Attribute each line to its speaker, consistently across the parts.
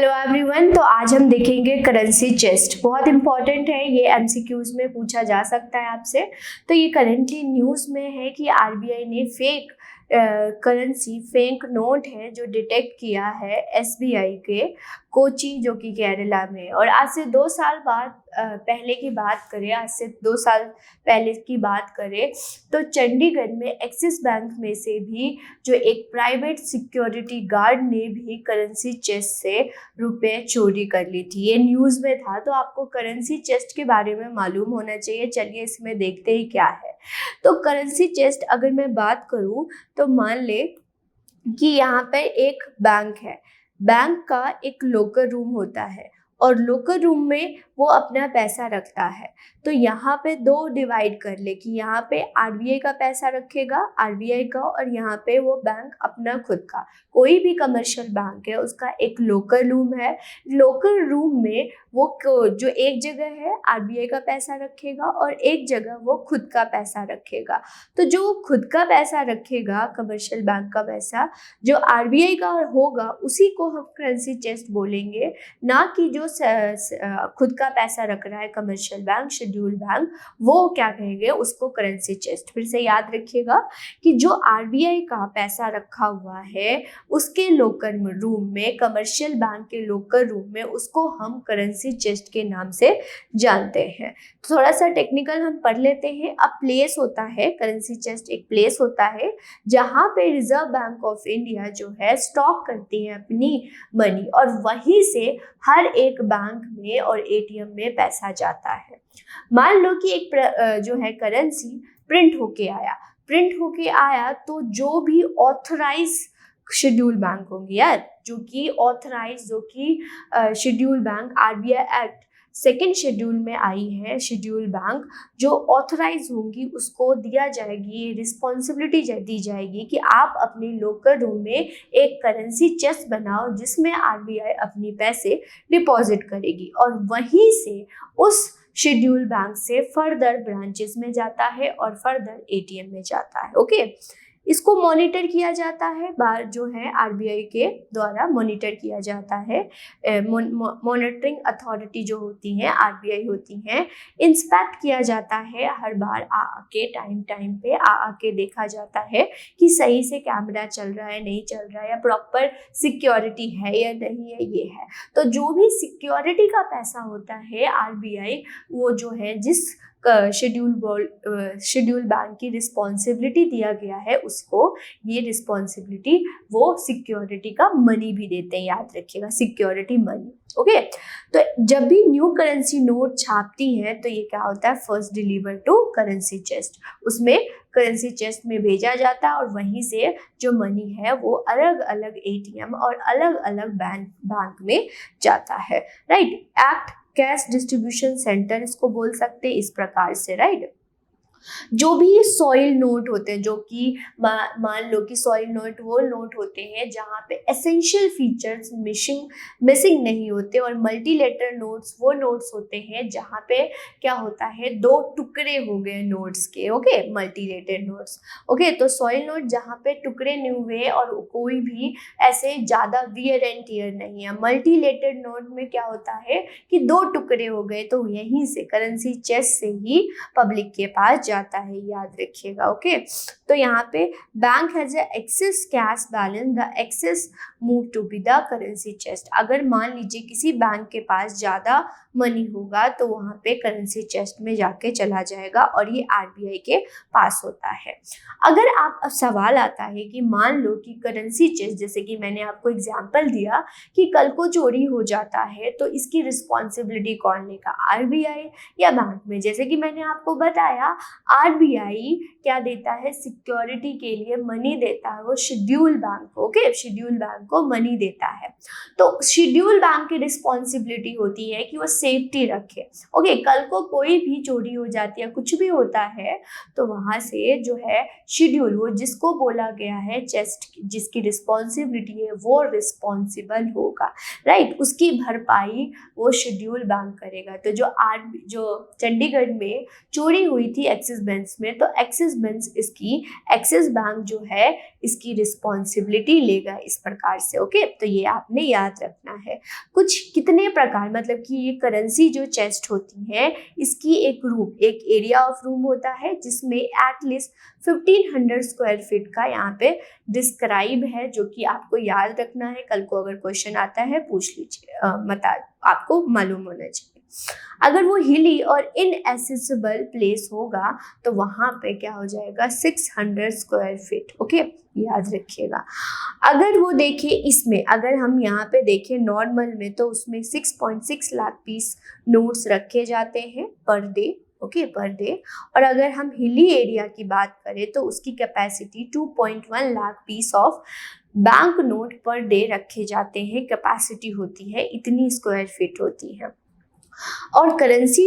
Speaker 1: Hello everyone. तो आज हम देखेंगे करेंसी चेस्ट। बहुत इंपॉर्टेंट है, ये एमसीक्यूज में पूछा जा सकता है आपसे। तो ये करेंटली न्यूज़ में है कि आरबीआई ने फेक करेंसी, फेक नोट है जो डिटेक्ट किया है एसबीआई के कोची जो कि केरला में। और आज से 2 साल बाद पहले की बात करें, आज से 2 साल पहले की बात करें तो चंडीगढ़ में एक्सिस बैंक में से भी जो एक प्राइवेट सिक्योरिटी गार्ड ने भी करेंसी चेस्ट से रुपए चोरी कर ली थी। ये न्यूज़ में था, तो आपको करेंसी चेस्ट के बारे में मालूम होना चाहिए। चलिए इसमें देखते ही क्या है। तो करेंसी चेस्ट अगर मैं बात करूं तो मान ले कि यहाँ पे एक बैंक है। बैंक का एक लॉकर रूम होता है और लॉकर रूम में वो अपना पैसा रखता है। तो यहाँ पे 2 डिवाइड कर ले कि यहाँ पे आरबीआई का पैसा रखेगा, आरबीआई का, और यहाँ पे वो बैंक अपना खुद का। कोई भी कमर्शियल बैंक है उसका एक लॉकर रूम है। लॉकर रूम में वो जो एक जगह है आरबीआई का पैसा रखेगा और एक जगह वो खुद का पैसा रखेगा। तो जो खुद का पैसा रखेगा, कमर्शियल बैंक का पैसा जो आरबीआई का होगा, उसी को हम करेंसी चेस्ट बोलेंगे, ना कि जो खुद का पैसा रख रहा है कमर्शियल बैंक, शेड्यूल बैंक, वो क्या कहेंगे, उसको करेंसी चेस्ट। फिर से याद रखिएगा कि जो आरबीआई का पैसा रखा हुआ है उसके लॉकर रूम में, कमर्शियल बैंक के लॉकर रूम में, उसको हम करेंसी चेस्ट के नाम से जानते हैं। थोड़ा सा टेक्निकल हम पढ़ लेते हैं। अब प्लेस होता है, करेंसी चेस्ट एक प्लेस होता है जहाँ पे रिजर्व बैंक ऑफ इंडिया जो है स्टॉक करती है अपनी मनी, और वहीं से हर एक बैंक में और एटीएम में पैसा जाता है। मान लो कि एक जो है करेंसी प्रिंट होके आया तो जो भी ऑथराइज शेड्यूल बैंक होंगे यार, जो कि schedule bank RBI act second schedule में आई है, शेड्यूल बैंक जो ऑथराइज होंगी उसको दिया जाएगी, रिस्पॉन्सिबिलिटी दी जाएगी कि आप अपने लॉकर रूम में एक करेंसी चेस्ट बनाओ जिसमें आरबीआई अपनी पैसे डिपॉजिट करेगी, और वहीं से उस शेड्यूल बैंक से फर्दर ब्रांचेस में जाता है और फर्दर एटीएम में जाता है। ओके, इसको मॉनिटर किया जाता है, बार जो है आरबीआई के द्वारा मॉनिटर किया जाता है। मॉनिटरिंग अथॉरिटी जो होती हैं आरबीआई होती हैं, इंस्पेक्ट किया जाता है हर बार आके, टाइम पे आके देखा जाता है कि सही से कैमरा चल रहा है, नहीं चल रहा है, या प्रॉपर सिक्योरिटी है या नहीं है, ये है। तो जो भी सिक्योरिटी का पैसा होता है आरबीआई, वो जो है जिस शेड्यूल बैंक की रिस्पॉन्सिबिलिटी दिया गया है उसको ये रिस्पॉन्सिबिलिटी वो सिक्योरिटी का मनी भी देते हैं, याद रखिएगा, सिक्योरिटी मनी। ओके, तो जब भी न्यू करेंसी नोट छापती हैं तो ये क्या होता है, first deliver to currency chest, उसमें करेंसी चेस्ट में भेजा जाता है और वहीं से जो मनी है वो अलग अलग एटीएम और अलग अलग बैंक में जाता है। Right, act cash distribution centre इसको बोल सकते हैं इस प्रकार से। राइट, जो भी सॉइल नोट होते हैं, जो कि मान लो कि सॉइल नोट वो नोट होते हैं जहाँ पे एसेंशियल फीचर्स मिसिंग नहीं होते, और मल्टीलेटर नोट्स वो नोट्स होते हैं जहाँ पे क्या होता है, 2 टुकड़े हो गए नोट्स के। ओके, मल्टीलेटर नोट्स। ओके, तो सॉइल नोट जहाँ पे टुकड़े नहीं हुए और कोई भी ऐसे ज़्यादा वियर एंड टियर नहीं है। मल्टीलेटर नोट में क्या होता है कि 2 टुकड़े हो गए, तो यहीं से करेंसी चेस्ट से ही पब्लिक के पास जाता है, याद रखिएगा। ओके, तो यहाँ पे bank has excess cash balance, the excess move to be the currency chest. अगर मान लीजिए किसी बैंक के पास ज़्यादा मनी होगा तो वहाँ पे करेंसी चेस्ट में जाके चला जाएगा और ये आरबीआई के पास होता है। अगर आप अब सवाल आता है कि मान लो कि करेंसी चेस्ट, जैसे कि मैंने आपको एग्जाम्पल दिया कि कल को चोरी हो जाता है तो इसकी रिस्पॉन्सिबिलिटी कौन लेगा, आरबीआई या बैंक में। जैसे कि मैंने आपको बताया, आरबीआई क्या देता है, सिक्योरिटी के लिए मनी देता है वो शेड्यूल बैंक को। ओके, शेड्यूल बैंक को मनी देता है। तो शेड्यूल बैंक की रिस्पॉन्सिबिलिटी होती है कि वो सेफ्टी रखे। ओके, कल को कोई भी चोरी हो जाती है, कुछ भी होता है, तो वहाँ से जो है शेड्यूल, वो जिसको बोला गया है चेस्ट, जिसकी रिस्पॉन्सिबिलिटी है वो रिस्पॉन्सिबल होगा, राइट, उसकी भरपाई वो शेड्यूल बैंक करेगा। तो जो चंडीगढ़ में चोरी हुई थी एक्सिस बैंक में, तो एक्सिस बैंक जो है इसकी रिस्पॉन्सिबिलिटी लेगा इस प्रकार से। ओके, तो ये आपने याद रखना है। कुछ कितने प्रकार, मतलब कि ये करेंसी जो चेस्ट होती है इसकी एक एरिया ऑफ रूम होता है जिसमें एटलीस्ट 1500 स्क्वायर फीट का यहाँ पे डिस्क्राइब है, जो कि आपको याद रखना है। कल को अगर क्वेश्चन आता है पूछ लीजिए, आपको मालूम होना चाहिए। अगर वो हिली और इनएसेसिबल प्लेस होगा तो वहाँ पे क्या हो जाएगा, 600 स्क्वायर फीट। ओके, याद रखिएगा। अगर वो देखें इसमें, अगर हम यहाँ पे देखें नॉर्मल में, तो उसमें 6.6 लाख पीस नोट्स रखे जाते हैं per day. Okay, per day. और अगर हम हिली एरिया की बात करें तो उसकी capacity 2.1 lakh piece of bank note per day रखे जाते हैं, कैपेसिटी होती है, इतनी स्क्वायर फीट होती है। और करेंसी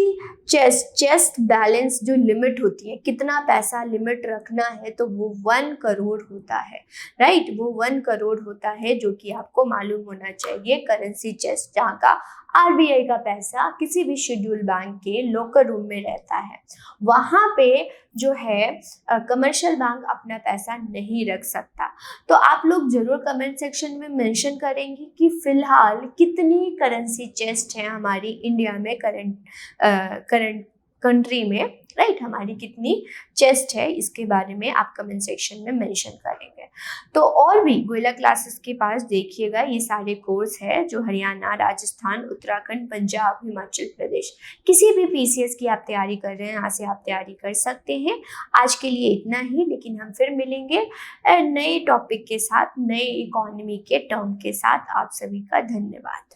Speaker 1: चेस्ट बैलेंस जो लिमिट होती है, कितना पैसा लिमिट रखना है, तो वो 1 करोड़ होता है, राइट, वो 1 करोड़ होता है, जो कि आपको मालूम होना चाहिए। करेंसी चेस्ट, जहाँ का आरबीआई का पैसा किसी भी शेड्यूल बैंक के लोकर रूम में रहता है, वहाँ पे जो है कमर्शियल बैंक अपना पैसा नहीं रख सकता। तो आप लोग जरूर कमेंट सेक्शन में मेंशन करेंगे कि फिलहाल कितनी करेंसी चेस्ट है हमारी इंडिया में, करंट कंट्री में, राइट, हमारी कितनी चेस्ट है, इसके बारे में आप कमेंट सेक्शन में मेंशन करेंगे। तो और भी गोयला क्लासेस के पास देखिएगा, ये सारे कोर्स है जो हरियाणा, राजस्थान, उत्तराखंड, पंजाब, हिमाचल प्रदेश, किसी भी पीसीएस की आप तैयारी कर रहे हैं, यहाँ से आप तैयारी कर सकते हैं। आज के लिए इतना ही, लेकिन हम फिर मिलेंगे नए टॉपिक के साथ, नए इकोनॉमी के टर्म के साथ। आप सभी का धन्यवाद।